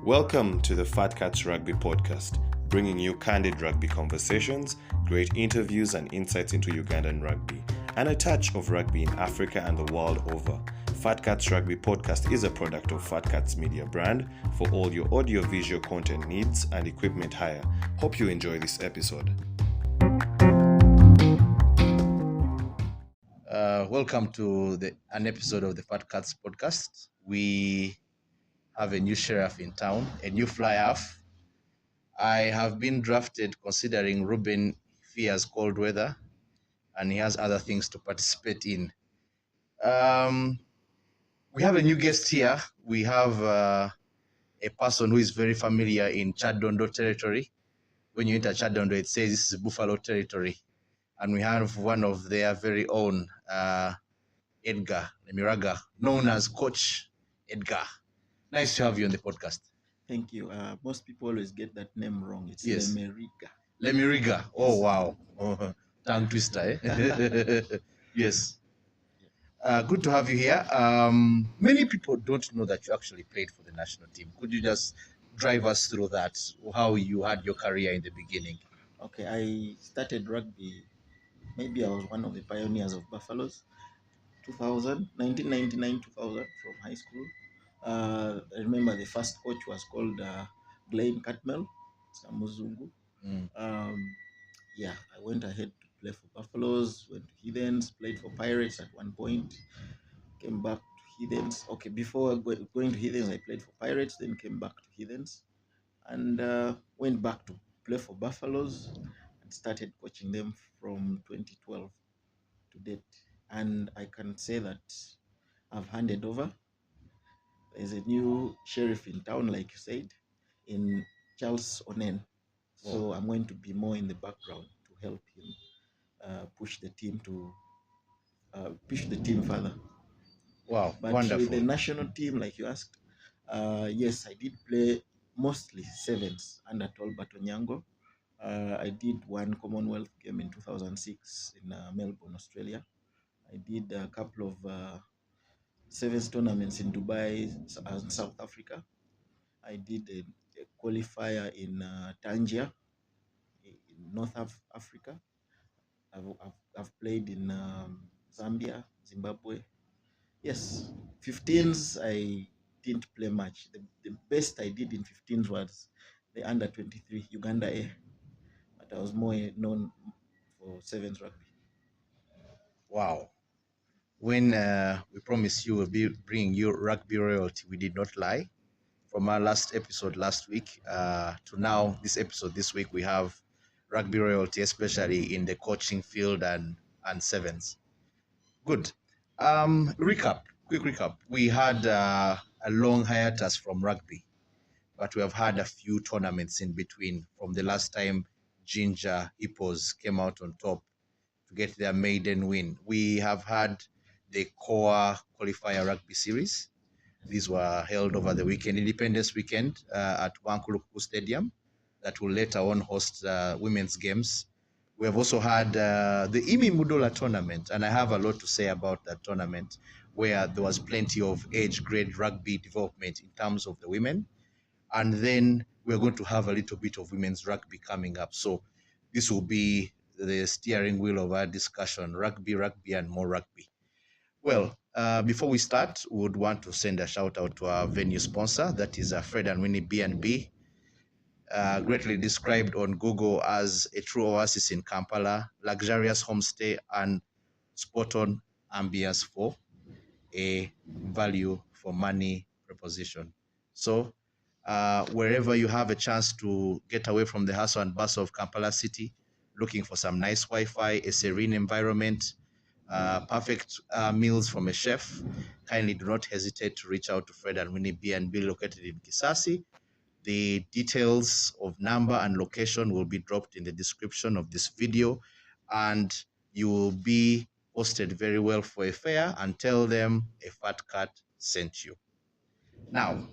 Welcome to the Fat Cats Rugby Podcast, bringing you candid rugby conversations, great interviews and insights into Ugandan rugby, and a touch of rugby in Africa and the world over. Fat Cats Rugby Podcast is a product of Fat Cats Media brand for all your audio-visual content needs and equipment hire. Hope you enjoy this episode. Welcome to an episode of the Fat Cats Podcast. We have a new sheriff in town, a new fly-half. I have been drafted considering Ruben fears cold weather and he has other things to participate in. We have a new guest here. We have a person who is very familiar in Chadondo territory. When you enter Chadondo, it says this is Buffalo territory. And we have one of their very own, Edgar Lemiraga, known as Coach Edgar. Nice to have you on the podcast. Thank you. Most people always get that name wrong. It's Yes. Lemiriga. Lemiriga. Oh, wow. Tongue twister, eh? Yes. Good to have you here. Many people don't know that you actually played for the national team. Could you just drive us through that, how you had your career in the beginning? Okay, I started rugby. Maybe I was one of the pioneers of Buffaloes. 1999, 2000 from high school. I remember the first coach was called Glenn Catmel, Samuzungu. I went ahead to play for Buffaloes, went to Heathens, played for Pirates at one point, came back to Heathens. Okay, before going to Heathens, I played for Pirates, then came back to Heathens, and went back to play for Buffaloes and started coaching them from 2012 to date. And I can say that I've handed over. There's a new sheriff in town, like you said, in Charles Onen. So I'm going to be more in the background to help him push the team further. Wow, But wonderful. with the national team, like you asked, yes, I did play mostly sevens under Tolbert Onyango. I did one Commonwealth game in 2006 in Melbourne, Australia. I did a couple of sevens tournaments in Dubai and South Africa. I did a qualifier in Tangier, in North Africa. I've played in Zambia, Zimbabwe. Yes, 15s I didn't play much. The best I did in 15s was the under 23 Uganda A, but I was more known for sevens rugby. Wow. When we promised you we'll be bringing you rugby royalty, we did not lie. From our last episode last week to now, this episode this week, we have rugby royalty, especially in the coaching field and sevens. Good. Quick recap. We had a long hiatus from rugby, but we have had a few tournaments in between from the last time Ginger Hippos came out on top to get their maiden win. We have had the core qualifier rugby series. These were held over the weekend, Independence Weekend, at Wankulukuku Stadium, that will later on host women's games. We have also had the Immy Mudoola tournament, and I have a lot to say about that tournament, where there was plenty of age grade rugby development in terms of the women. And then we're going to have a little bit of women's rugby coming up. So this will be the steering wheel of our discussion, rugby, and more rugby. Well, before we start, we would want to send a shout out to our venue sponsor, that is Fred and Winnie B&B, greatly described on Google as a true oasis in Kampala, luxurious homestay and spot-on ambience for a value for money proposition. So wherever you have a chance to get away from the hustle and bustle of Kampala City, looking for some nice Wi-Fi, a serene environment, perfect meals from a chef, kindly do not hesitate to reach out to Fred and Winnie B&B located in Kisasi. The details of number and location will be dropped in the description of this video, and you will be hosted very well for a fare, and tell them a Fat Cat sent you. Now,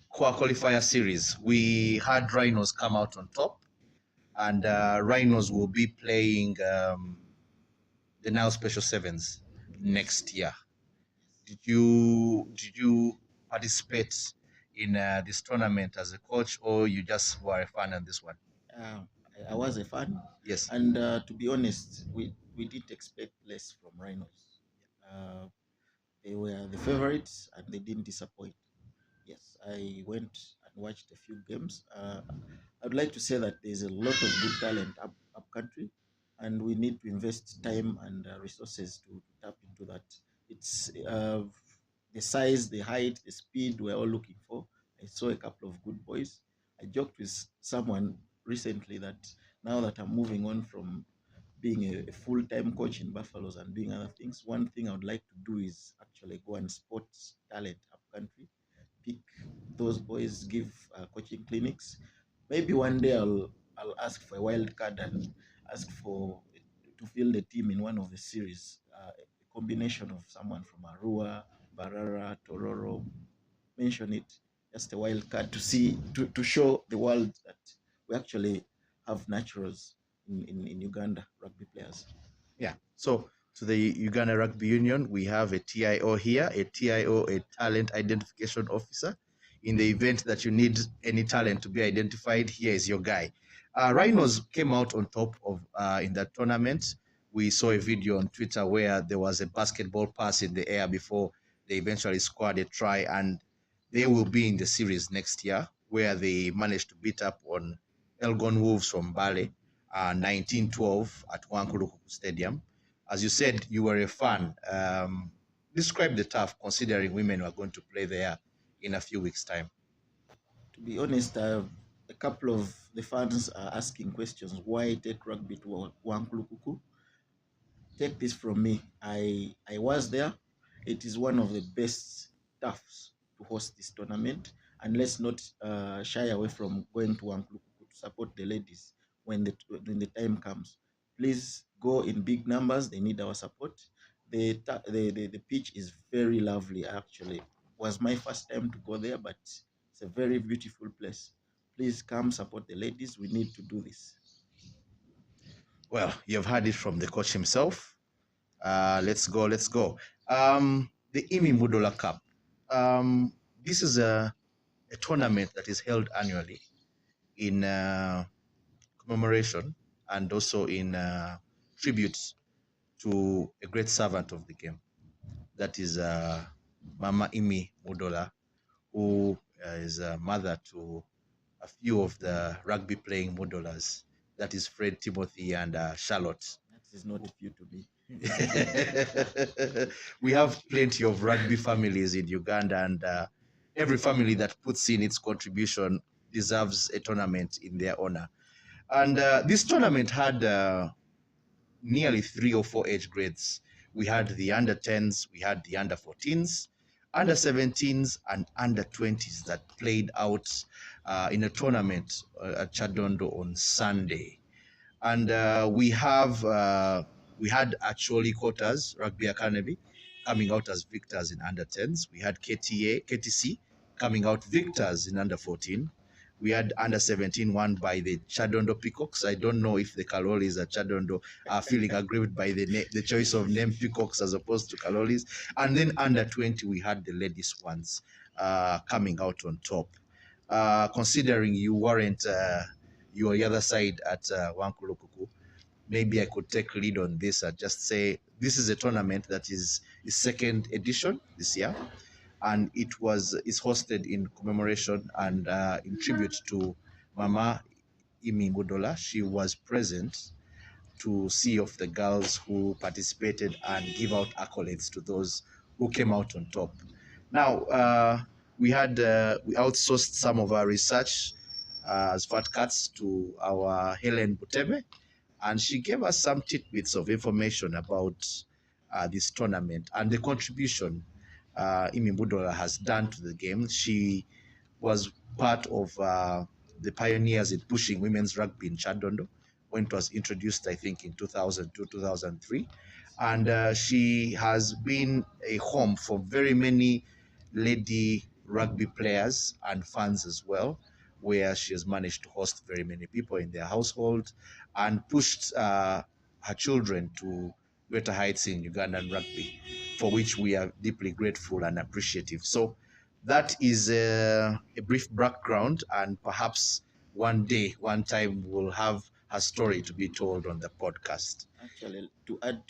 core qualifier series, we had Rhinos come out on top, and Rhinos will be playing the Nile Special Sevens next year. Did you participate in this tournament as a coach, or you just were a fan on this one? I was a fan. Yes. And to be honest, we didn't expect less from Rhinos. Uh, they were the favorites and they didn't disappoint. Yes, I went and watched a few games. I'd like to say that there's a lot of good talent up country, and we need to invest time and resources to tap into that. It's the size, the height, the speed we're all looking for. I saw a couple of good boys. I joked with someone recently that now that I'm moving on from being a full-time coach in Buffaloes and doing other things, one thing I would like to do is actually go and spot talent up country, pick those boys, give coaching clinics. Maybe one day I'll ask for a wild card and ask for to field the team in one of the series. A combination of someone from Arua, Barara, Tororo, mention it, just a wild card to see to show the world that we actually have naturals in Uganda rugby players. Yeah. So to the Uganda Rugby Union, we have a TIO here, a TIO, a talent identification officer. In the event that you need any talent to be identified, here is your guy. Rhinos came out on top of in that tournament. We saw a video on Twitter where there was a basketball pass in the air before they eventually scored a try, and they will be in the series next year, where they managed to beat up on Elgon Wolves from Bale 1912 at Wankulukuku Stadium. As you said, you were a fan. Describe the turf, considering women were going to play there in a few weeks' time. To be honest, a couple of the fans are asking questions. Why take rugby to Wankulukuku? Take this from me. I was there. It is one of the best turfs to host this tournament. And let's not shy away from going to Wankulukuku to support the ladies when the time comes. Please go in big numbers. They need our support. The pitch is very lovely, actually. It was my first time to go there, but it's a very beautiful place. Please come support the ladies. We need to do this. Well, you've heard it from the coach himself. Let's go. The Immy Mudoola Cup. This is a tournament that is held annually in commemoration and also in tribute to a great servant of the game. That is Mama Immy Mudoola, who is a mother to a few of the rugby playing Mudoolas. That is Fred, Timothy, and Charlotte. That is not a few to me. We have plenty of rugby families in Uganda, and every family that puts in its contribution deserves a tournament in their honor. And this tournament had nearly 3 or 4 age grades. We had the under 10s, we had the under 14s, under 17s, and under 20s that played out in a tournament at Chadondo on Sunday. And we had actually quarters Rugby Academy coming out as victors in under 10s. We had KTC coming out victors in under 14. We had under 17 won by the Chadondo Peacocks. I don't know if the Kalolis at Chadondo are feeling aggrieved by the choice of name Peacocks as opposed to Kalolis. And then under 20, we had the ladies ones coming out on top. Considering you weren't, you were the other side at Wankulukuku, maybe I could take lead on this and just say this is a tournament that is second edition this year, and it's hosted in commemoration and in tribute to Mama Immy Mudoola. She was present to see of the girls who participated and give out accolades to those who came out on top. Now, we outsourced some of our research as fat cats to our Helen Butebe, and she gave us some tidbits of information about this tournament and the contribution Immy Mudoola has done to the game. She was part of the pioneers in pushing women's rugby in Chadondo when it was introduced, I think, in 2002, 2003. And she has been a home for very many lady rugby players and fans as well, where she has managed to host very many people in their household and pushed her children to greater heights in Ugandan rugby, for which we are deeply grateful and appreciative. So that is a brief background, and perhaps one day, one time, we'll have her story to be told on the podcast. Actually, to add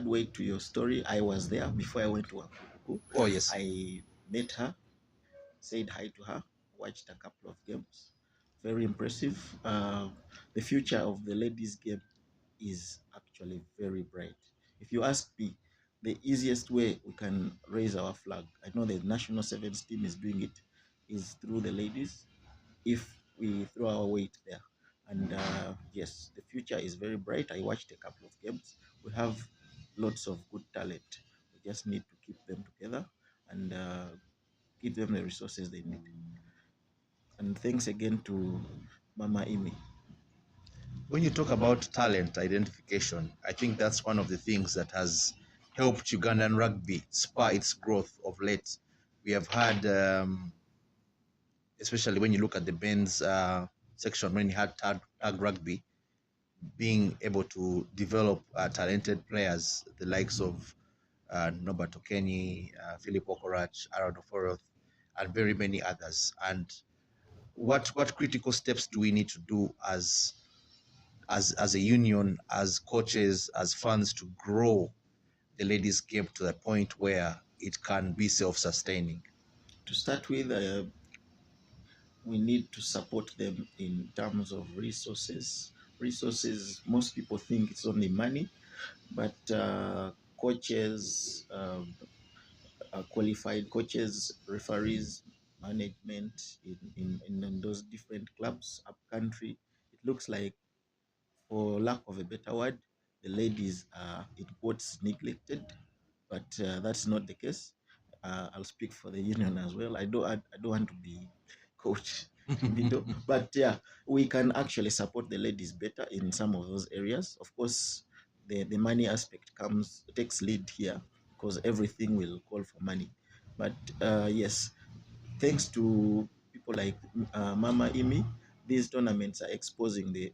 weight to your story, I was there before I went to Akuku. Oh, yes. I met her, said hi to her, watched a couple of games. Very impressive. The future of the ladies' game is actually very bright. If you ask me, the easiest way we can raise our flag, I know the national sevens team is doing it, is through the ladies. If we throw our weight there, and yes, the future is very bright. I watched a couple of games. We have lots of good talent. We just need to keep them together and give them the resources they need. And thanks again to Mama Immy. When you talk about talent identification, I think that's one of the things that has helped Ugandan rugby spur its growth of late. We have had, especially when you look at the men's section, when you had tag rugby, being able to develop talented players, the likes of Norbert Okenyi, Philip Okorach, Aaron Oforoth, and very many others. And what critical steps do we need to do as a union, as coaches, as fans, to grow the ladies' game to the point where it can be self-sustaining? To start with, we need to support them in terms of resources. Resources, most people think it's only money, but coaches, qualified coaches, referees, management in those different clubs up country, it looks like, for lack of a better word, the ladies are in quotes neglected, but that's not the case. I'll speak for the union as well. I don't want to be coach, but yeah, we can actually support the ladies better in some of those areas. Of course, the money aspect takes lead here because everything will call for money. But yes, thanks to people like Mama Imi, these tournaments are exposing the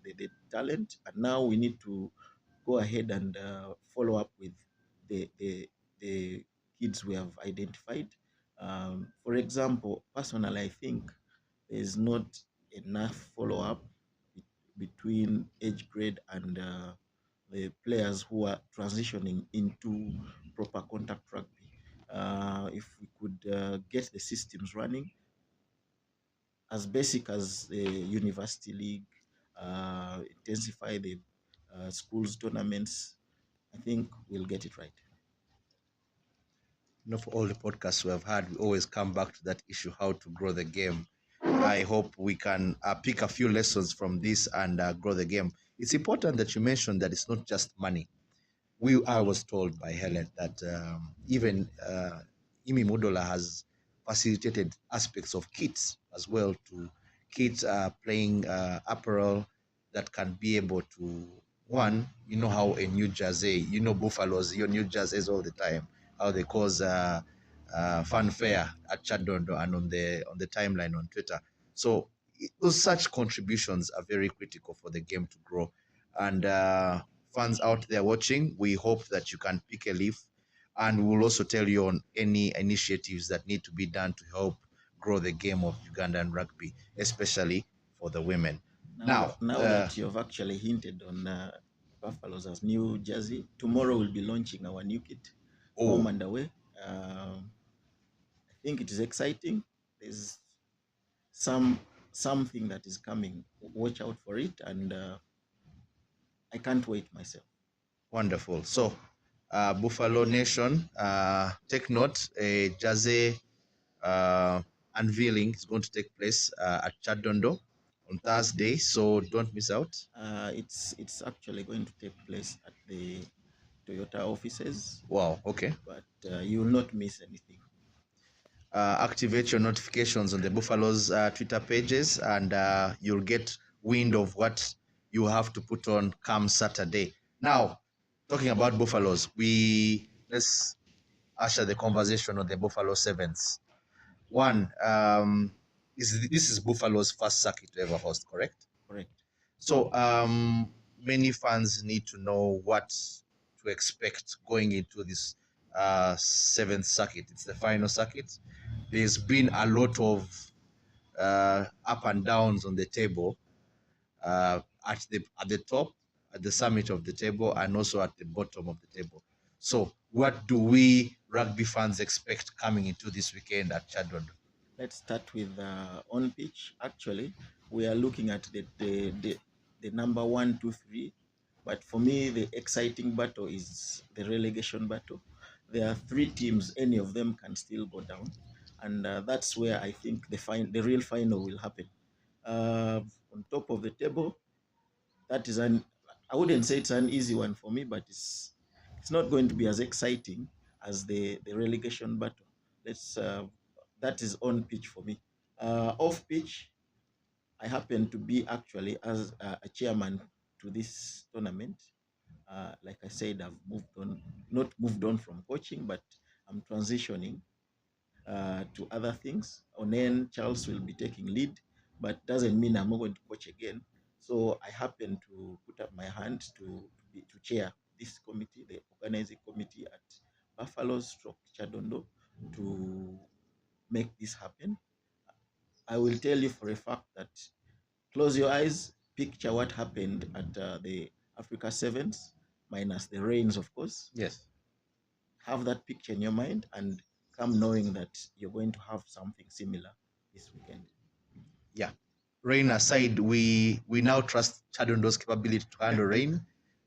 talent, and now we need to go ahead and follow up with the kids we have identified. For example, personally, I think there's not enough follow up between age grade and the players who are transitioning into proper contact rugby. If we could get the systems running, as basic as the university league, intensify the schools tournaments, I think we'll get it right. For all the podcasts we have had, we always come back to that issue, how to grow the game. I hope we can pick a few lessons from this and grow the game. It's important that you mentioned that it's not just money. I was told by Helen that even Immy Mudoola has facilitated aspects of kits as well, to kids playing apparel that can be able to, one, you know how a new jersey, Buffaloes, your new jerseys all the time, how they cause fanfare at Chadondo and on the timeline on Twitter. So those such contributions are very critical for the game to grow. And fans out there watching, we hope that you can pick a leaf, and we'll also tell you on any initiatives that need to be done to help grow the game of Ugandan rugby, especially for the women. Now that you've actually hinted on Buffaloes as new jersey, tomorrow we'll be launching our new kit, home and away. I think it is exciting. There's something that is coming. Watch out for it, and I can't wait myself. Wonderful. So, Buffalo Nation, take note, a jersey unveiling is going to take place at Chadondo on Thursday, so don't miss out. It's actually going to take place at the Toyota offices. Wow, okay. But you will not miss anything. Activate your notifications on the Buffalo's Twitter pages, and you'll get wind of what you have to put on come Saturday. Now, talking about Buffaloes, let's usher the conversation on the Buffalo Sevens. One, this is Buffalo's first circuit to ever host, correct? Correct. So many fans need to know what to expect going into this seventh circuit. It's the final circuit. There's been a lot of up and downs on the table, at the top, at the summit of the table, and also at the bottom of the table. So, what do we rugby fans expect coming into this weekend at Chadwell? Let's start with on pitch. Actually, we are looking at the number 1, 2, 3. But for me, the exciting battle is the relegation battle. There are 3 teams; any of them can still go down, and that's where I think the real final will happen. On top of the table, that is I wouldn't say it's an easy one for me, but it's not going to be as exciting as the relegation battle. Let's That is on pitch for me. Off pitch, I happen to be actually as a chairman to this tournament. Like I said, I've not moved on from coaching, but I'm transitioning to other things. Onen Charles will be taking lead, but doesn't mean I'm not going to coach again. So I happen to put up my hand to chair this committee, the organizing committee at Buffalo's Stroke Chadondo, to make this happen. I will tell you for a fact that close your eyes, picture what happened at the Africa Sevens, minus the rains, of course. Yes. Have that picture in your mind and come knowing that you're going to have something similar this weekend. Yeah. Rain aside, we now trust Chadondo's capability to handle rain.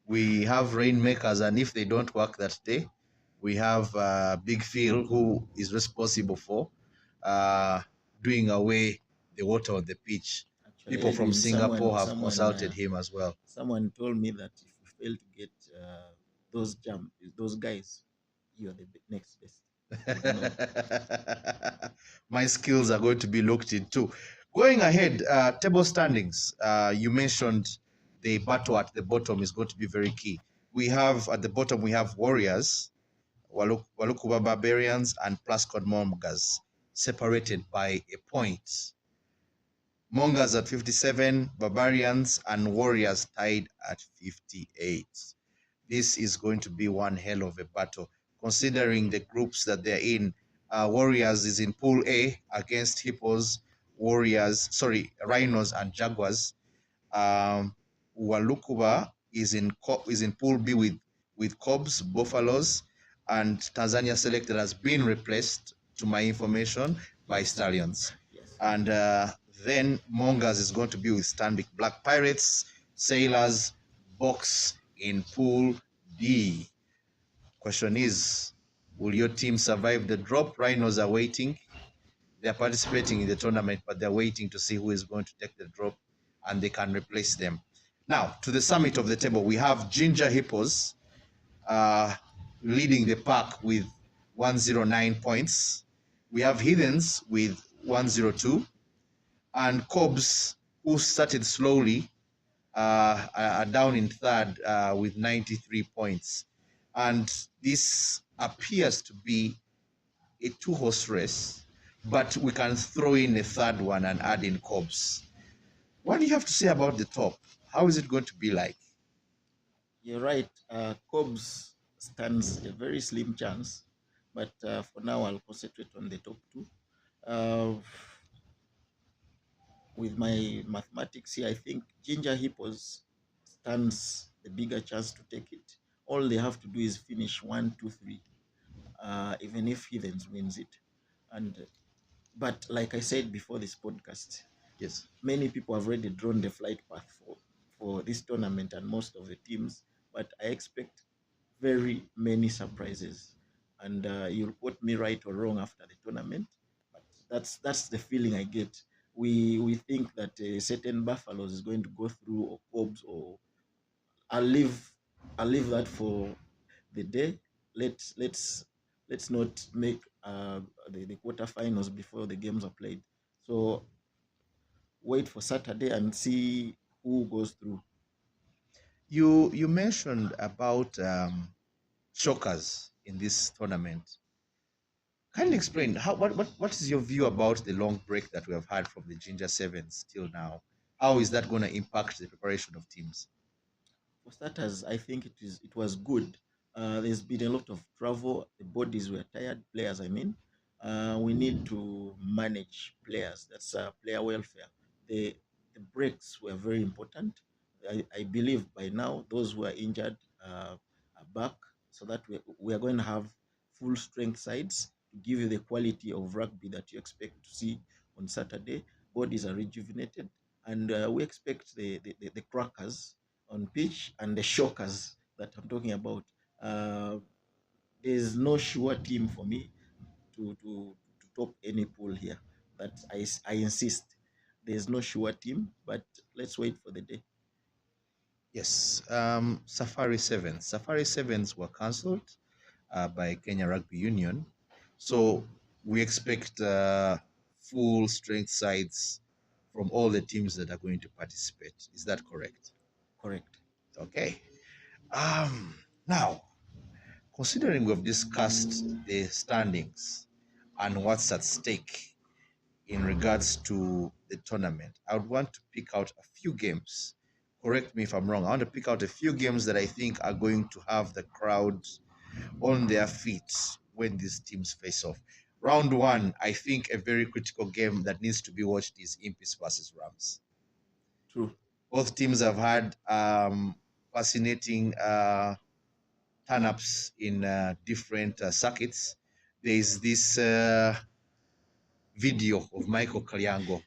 We have rainmakers, and if they don't work that day, we have Big Phil, who is responsible for doing away the water on the pitch. Actually, people from Singapore have consulted him as well. Someone told me that if you fail to get those guys, you are the next best. My skills are going to be looked into. Going ahead, table standings. You mentioned the battle at the bottom is going to be very key. We have at the bottom, we have Warriors, Walukuba Barbarians, and Plascon Mongas, separated by a point. Mongas at 57, Barbarians and Warriors tied at 58. This is going to be one hell of a battle, considering the groups that they're in. Warriors is in Pool A against Hippos, Rhinos and Jaguars. Walukuba is in Pool B with KOBs, Buffaloes, and Tanzania selected has been replaced, to my information, by Stallions. Yes. And then Mongas is going to be with Stanbic Black Pirates, Sailors, Box in Pool D. Question is, will your team survive the drop? Rhinos are waiting. They're participating in the tournament, but they're waiting to see who is going to take the drop and they can replace them. Now, to the summit of the table, we have Ginger Hippos leading the pack with 109 points. We have Heathens with 102. And KOBs, who started slowly, are down in third with 93 points. And this appears to be a 2-horse race, but we can throw in a third one and add in KOBs. What do you have to say about the top? How is it going to be like? You're right. KOBs stands a very slim chance, but for now I'll concentrate on the top 2. With my mathematics here, I think Ginger Hippos stands the bigger chance to take it. All they have to do is finish 1, 2, 3, even if Heathens wins it. But like I said before this podcast, yes, many people have already drawn the flight path for this tournament and most of the teams. But I expect very many surprises, and you'll quote me right or wrong after the tournament. But that's the feeling I get. We think that a certain Buffaloes is going to go through, or KOBs, or I'll leave that for the day. Let's not make the quarterfinals before the games are played. So wait for Saturday and see who goes through. You mentioned about chokers in this tournament. Can you explain what is your view about the long break that we have had from the Ginger Sevens till now? How is that going to impact the preparation of teams? For starters, I think it was good There's been a lot of travel. The bodies were tired, players, I mean. We need to manage players. That's player welfare. The, the breaks were very important. I believe by now those who are injured are back, so that we are going to have full strength sides to give you the quality of rugby that you expect to see on Saturday. Bodies are rejuvenated, and we expect the crackers on pitch and the shockers that I'm talking about. Uh, there's no sure team for me to top any pool here. That I insist. There's no sure team, but let's wait for the day. Yes, Safari Sevens. Safari Sevens were cancelled by Kenya Rugby Union. So we expect full strength sides from all the teams that are going to participate. Is that correct? Correct. Okay. Now, considering we've discussed the standings and what's at stake in regards to the tournament, I would want to pick out a few games. Correct me if I'm wrong. I want to pick out a few games that I think are going to have the crowd on their feet when these teams face off. Round one, I think a very critical game that needs to be watched is Impis versus Rams. True. Both teams have had fascinating turn-ups in different circuits. There is this video of Michael Kalyango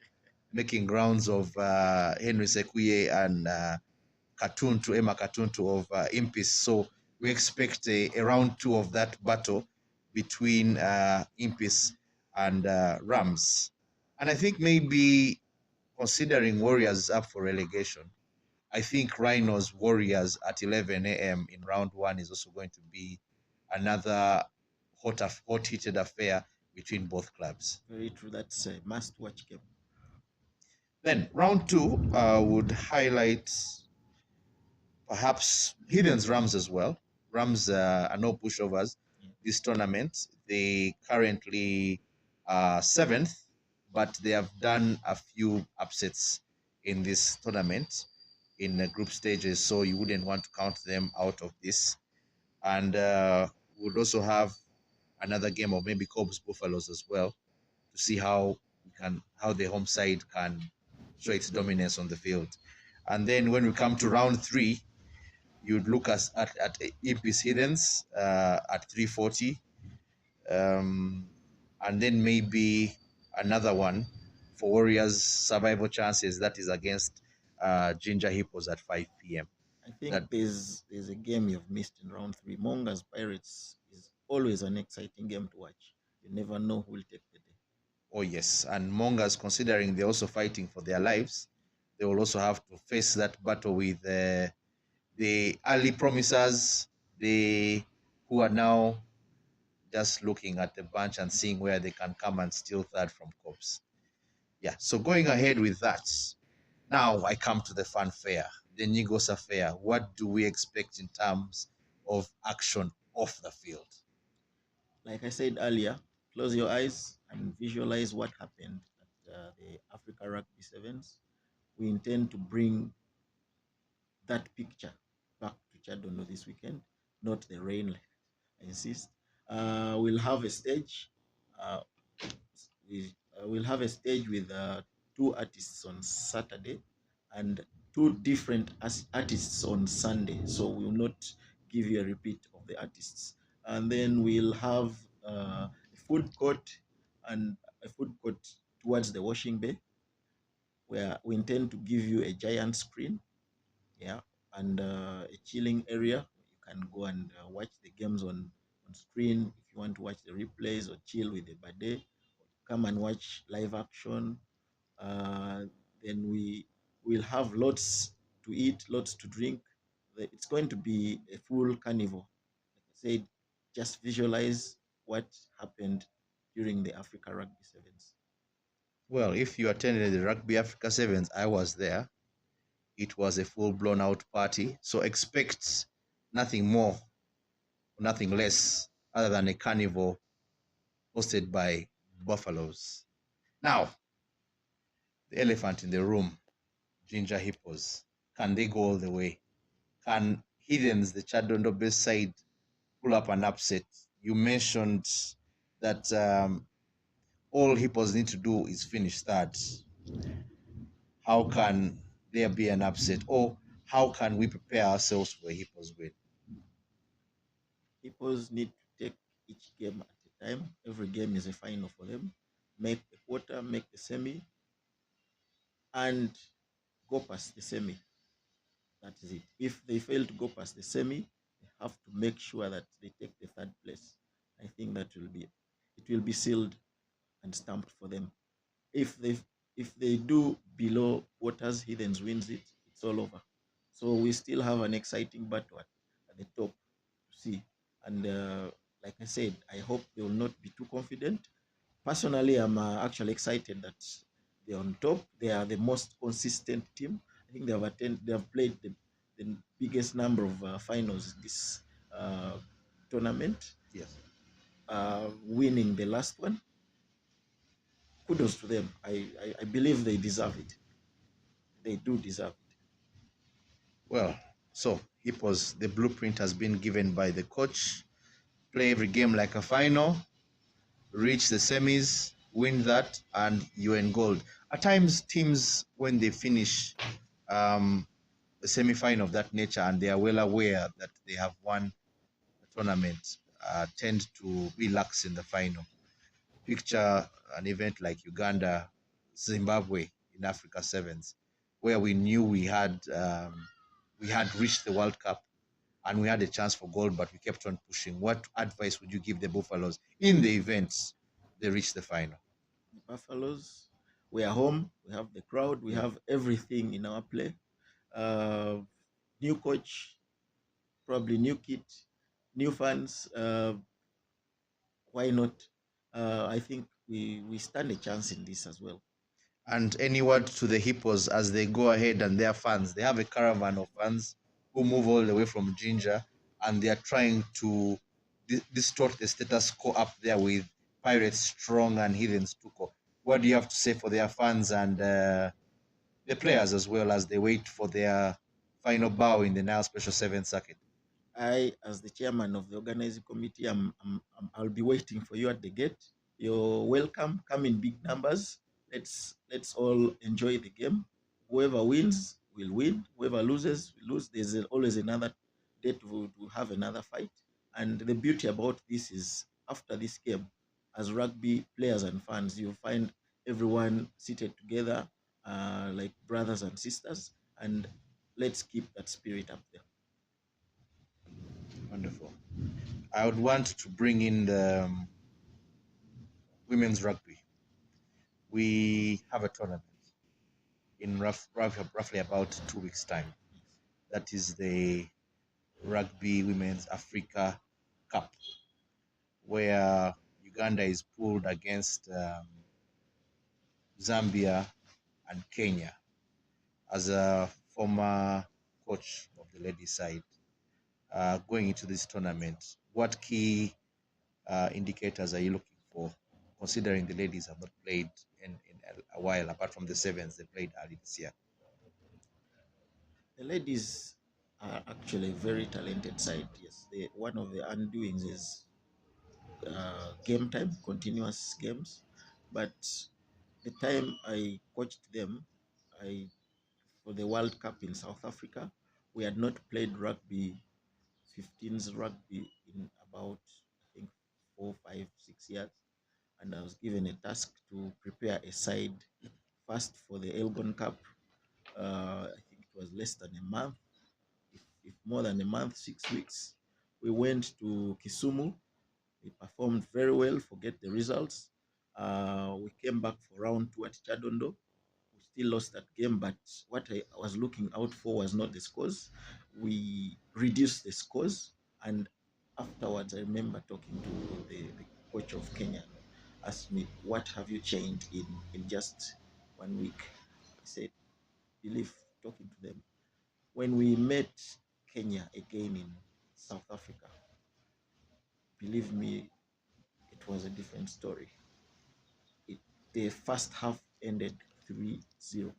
making rounds of Henry Sekuye and Emma Katuntu of Impis. So we expect a round two of that battle between Impis and Rams. And I think maybe considering Warriors up for relegation, I think Rhinos Warriors at 11 a.m. in round one is also going to be another hot-heated affair between both clubs. Very true. That's a must-watch game. Then round two would highlight perhaps Heathens Rams as well. Rams are no pushovers this tournament. They currently are seventh, but they have done a few upsets in this tournament in the group stages, so you wouldn't want to count them out of this. And we'd also have another game of maybe KOBs Buffaloes as well to see how the home side can show its dominance on the field. And then when we come to round three, you'd look at Impis Heathens at 3:40, and then maybe another one for Warriors survival chances, that is against Ginger Hippos at 5 p.m. I think there's a game you've missed in round three. Mongas Pirates is always an exciting game to watch. You never know who will take the day. Oh yes, and Mongas, considering they're also fighting for their lives, they will also have to face that battle with the early promisers, who are now just looking at the bunch and seeing where they can come and steal third from KOBs. Yeah, so going ahead with that, now I come to the fanfare, the Nigos affair. What do we expect in terms of action off the field? Like I said earlier, close your eyes and visualize what happened at the Africa Rugby Sevens. We intend to bring that picture back to Chadondo this weekend, not the rain, I insist. We'll have a stage. We'll have a stage with two artists on Saturday and two different artists on Sunday. So we will not give you a repeat of the artists. And then we'll have a food court and a food court towards the washing bay, where we intend to give you a giant screen, yeah, and a chilling area. You can go and watch the games on screen if you want to watch the replays or chill with the bidet. Come and watch live action. Then we will have lots to eat, lots to drink. It's going to be a full carnival. Like I said, just visualize what happened during the Africa Rugby Sevens. Well, if you attended the Rugby Africa Sevens, I was there. It was a full-blown out party. So expect nothing more, nothing less, other than a carnival hosted by Buffaloes. Now, the elephant in the room, Ginger Hippos. Can they go all the way? Can Heathens, the Chadondo best side, pull up an upset. You mentioned that all Hippos need to do is finish third. How can there be an upset, or how can we prepare ourselves for a Hippos win? Hippos need to take each game at a time. Every game is a final for them. Make the quarter, make the semi, and go past the semi. That is it. If they fail to go past the semi, they have to make sure that they take the third place. I think that it will be sealed and stamped for them. If they do below Waters, Heathens wins it, it's all over. So we still have an exciting battle at the top to see. And like I said, I hope they will not be too confident. Personally, I'm actually excited that they're on top. They are the most consistent team. I think they have played the biggest number of finals this tournament. Yes. Winning the last one. Kudos to them. I believe they deserve it. They do deserve it. Well, so Hippos, the blueprint has been given by the coach. Play every game like a final, reach the semis, win that, and you win gold. At times, teams, when they finish a semi-final of that nature and they are well aware that they have won the tournament, tend to be lax in the final. Picture an event like Uganda, Zimbabwe in Africa Sevens, where we knew we had reached the World Cup and we had a chance for gold, but we kept on pushing. What advice would you give the Buffaloes in the events they reach the final? The Buffaloes, we are home. We have the crowd. We have everything in our play. New coach, probably new kit, new fans. Why not? I think we stand a chance in this as well. And any word to the Hippos as they go ahead and their fans? They have a caravan of fans who move all the way from Ginger, and they are trying to distort the status quo up there with Pirates Strong and Heathens Tuko. What do you have to say for their fans and the players as well as they wait for their final bow in the Nile Special 7 circuit? I, as the chairman of the organizing committee, I'll be waiting for you at the gate. You're welcome. Come in big numbers. Let's all enjoy the game. Whoever wins will win. Whoever loses will lose. There's always another day to have another fight. And the beauty about this is after this game, as rugby players and fans, you find everyone seated together like brothers and sisters. And let's keep that spirit up there. Wonderful. I would want to bring in the women's rugby. We have a tournament in roughly about 2 weeks' time. That is the Rugby Women's Africa Cup, where Uganda is pooled against Zambia and Kenya. As a former coach of the ladies' side, going into this tournament, what key indicators are you looking for, considering the ladies have not played in a while, apart from the sevens they played early this year? The ladies are actually a very talented side. Yes, one of the undoings is game time, continuous games. But the time I coached them, I for the World Cup in South Africa, we had not played rugby, 15s rugby in about I think 4, 5, 6 years, and I was given a task to prepare a side first for the Elgon Cup. I think it was less than a month, if more than a month, 6 weeks. We went to Kisumu. We performed very well. Forget the results. We came back for round 2 at Chadondo. We still lost that game, but what I was looking out for was not the scores. We reduced the scores, and afterwards, I remember talking to the coach of Kenya, asked me, "What have you changed in just 1 week?" I said, "Believe talking to them." When we met Kenya again in South Africa, believe me, it was a different story. The first half ended 3-0.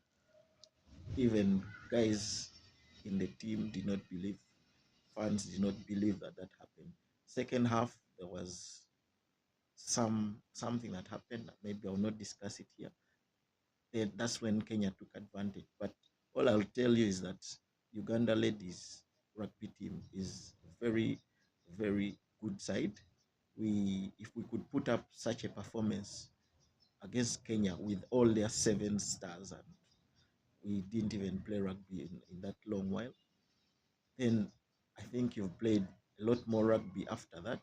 Even guys in the team did not believe, fans did not believe that happened. Second half, there was something that happened. Maybe I'll not discuss it here. Then that's when Kenya took advantage. But all I'll tell you is that Uganda ladies rugby team is very, very good side. If we could put up such a performance against Kenya with all their 7 stars, and we didn't even play rugby in that long while, then I think you've played a lot more rugby after that.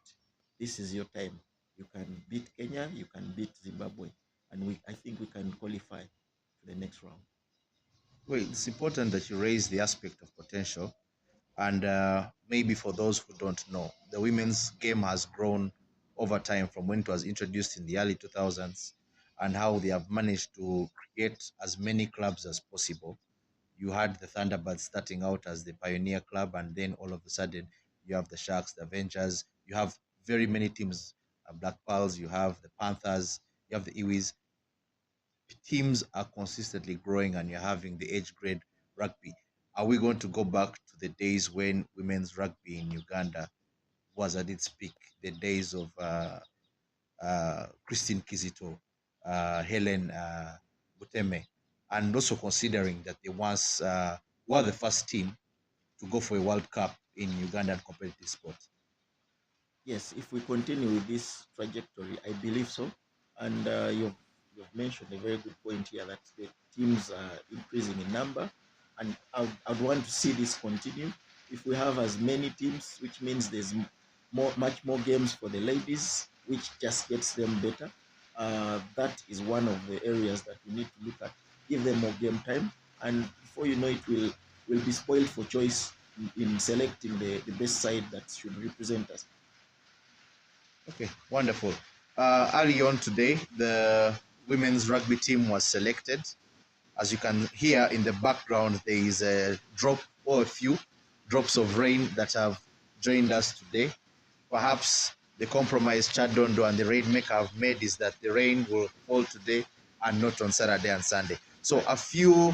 This is your time. You can beat Kenya, you can beat Zimbabwe, and I think we can qualify to the next round. Well, it's important that you raise the aspect of potential. And maybe for those who don't know, the women's game has grown over time from when it was introduced in the early 2000s, and how they have managed to create as many clubs as possible. You had the Thunderbirds starting out as the pioneer club, and then all of a sudden you have the Sharks, the Avengers, you have very many teams, Black Pearls, you have the Panthers, you have the Iwis. Teams are consistently growing, and you're having the age grade rugby. Are we going to go back to the days when women's rugby in Uganda was at its peak? The days of Christine Kizito, Helen Buteme, and also considering that they once were the first team to go for a World Cup in Ugandan competitive sport. Yes, if we continue with this trajectory, I believe so. And you've mentioned a very good point here that the teams are increasing in number, and I'd want to see this continue. If we have as many teams, which means there's much more games for the ladies, which just gets them better. That is one of the areas that we need to look at. Give them more game time, and before you know it, will be spoiled for choice in selecting the best side that should represent us. Okay, wonderful. Early on today, the women's rugby team was selected. As you can hear in the background, there is a drop or a few drops of rain that have joined us today. Perhaps the compromise Chadondo and the rainmaker have made is that the rain will fall today and not on Saturday and Sunday. So a few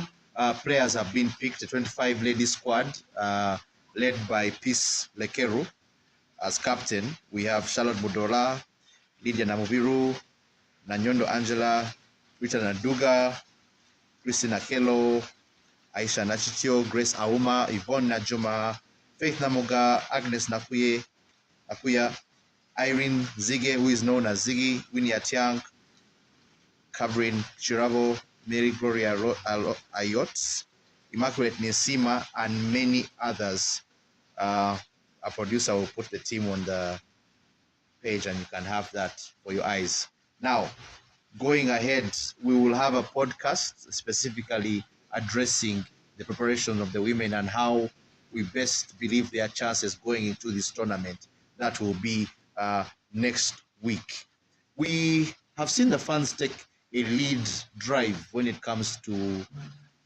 players have been picked, a 25 lady squad led by Peace Lekeru as captain. We have Charlotte Mudoola, Lydia Namubiru, Nanyondo Angela, Rita Naduga, Christina Kelo, Aisha Nachitio, Grace Auma, Yvonne Najuma, Faith Namoga, Agnes Nakuya, Irene Zige, who is known as Ziggy, Winnie Atiang, Cabrin Chiravo, Mary Gloria Ayot, Immaculate Nisima, and many others. A producer will put the team on the page, and you can have that for your eyes. Now, going ahead, we will have a podcast specifically addressing the preparation of the women and how we best believe their chances going into this tournament. That will be next week. We have seen the fans take a lead drive when it comes to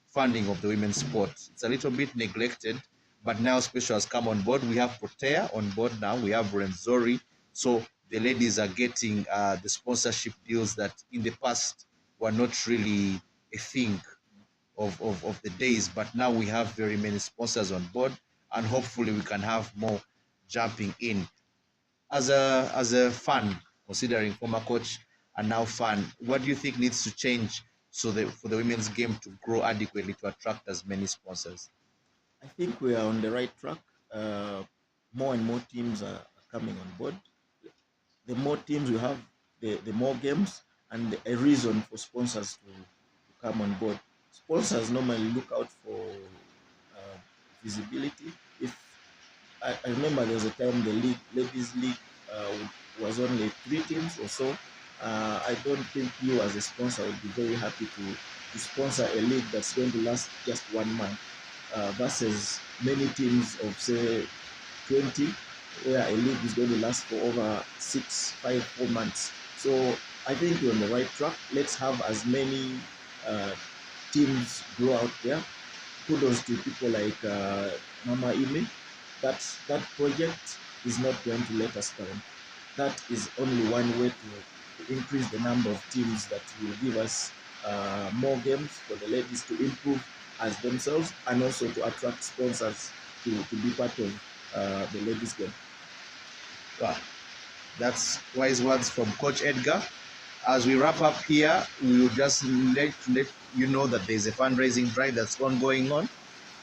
funding of the women's sport. It's a little bit neglected, but now Special has come on board. We have Protea on board now. We have Renzori. So the ladies are getting the sponsorship deals that in the past were not really a thing of the days. But now we have very many sponsors on board, and hopefully we can have more jumping in. As a fan, considering former coach and now fan, what do you think needs to change for the women's game to grow adequately to attract as many sponsors? I think we are on the right track. More and more teams are coming on board. The more teams we have, the more games, and a reason for sponsors to come on board. Sponsors normally look out for visibility. If I remember, there was a time the ladies league was only 3 teams or so. I don't think you as a sponsor would be very happy to sponsor a league that's going to last just 1 month versus many teams of say 20, where a league is going to last for over 6, 5, 4 months. So I think we're on the right track. Let's have as many teams grow out there. Kudos to people like Mama Immy. That project is not going to let us down. That is only one way to increase the number of teams that will give us more games for the ladies to improve as themselves, and also to attract sponsors to be part of the ladies game. Wow. That's wise words from Coach Edgar. As we wrap up here, we will just let you know that there's a fundraising drive that's ongoing on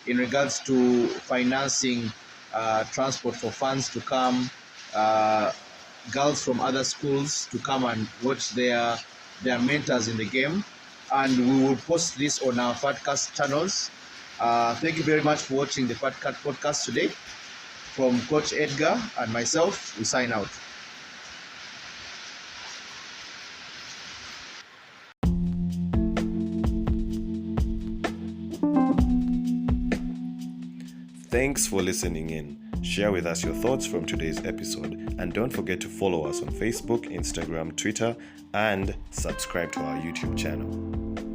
in regards to financing transport for fans to come, girls from other schools to come and watch their mentors in the game. And we will post this on our podcast channels. Thank you very much for watching the podcast today. From Coach Edgar and myself, we sign out. Thanks for listening in. Share with us your thoughts from today's episode, and don't forget to follow us on Facebook, Instagram, Twitter, and subscribe to our YouTube channel.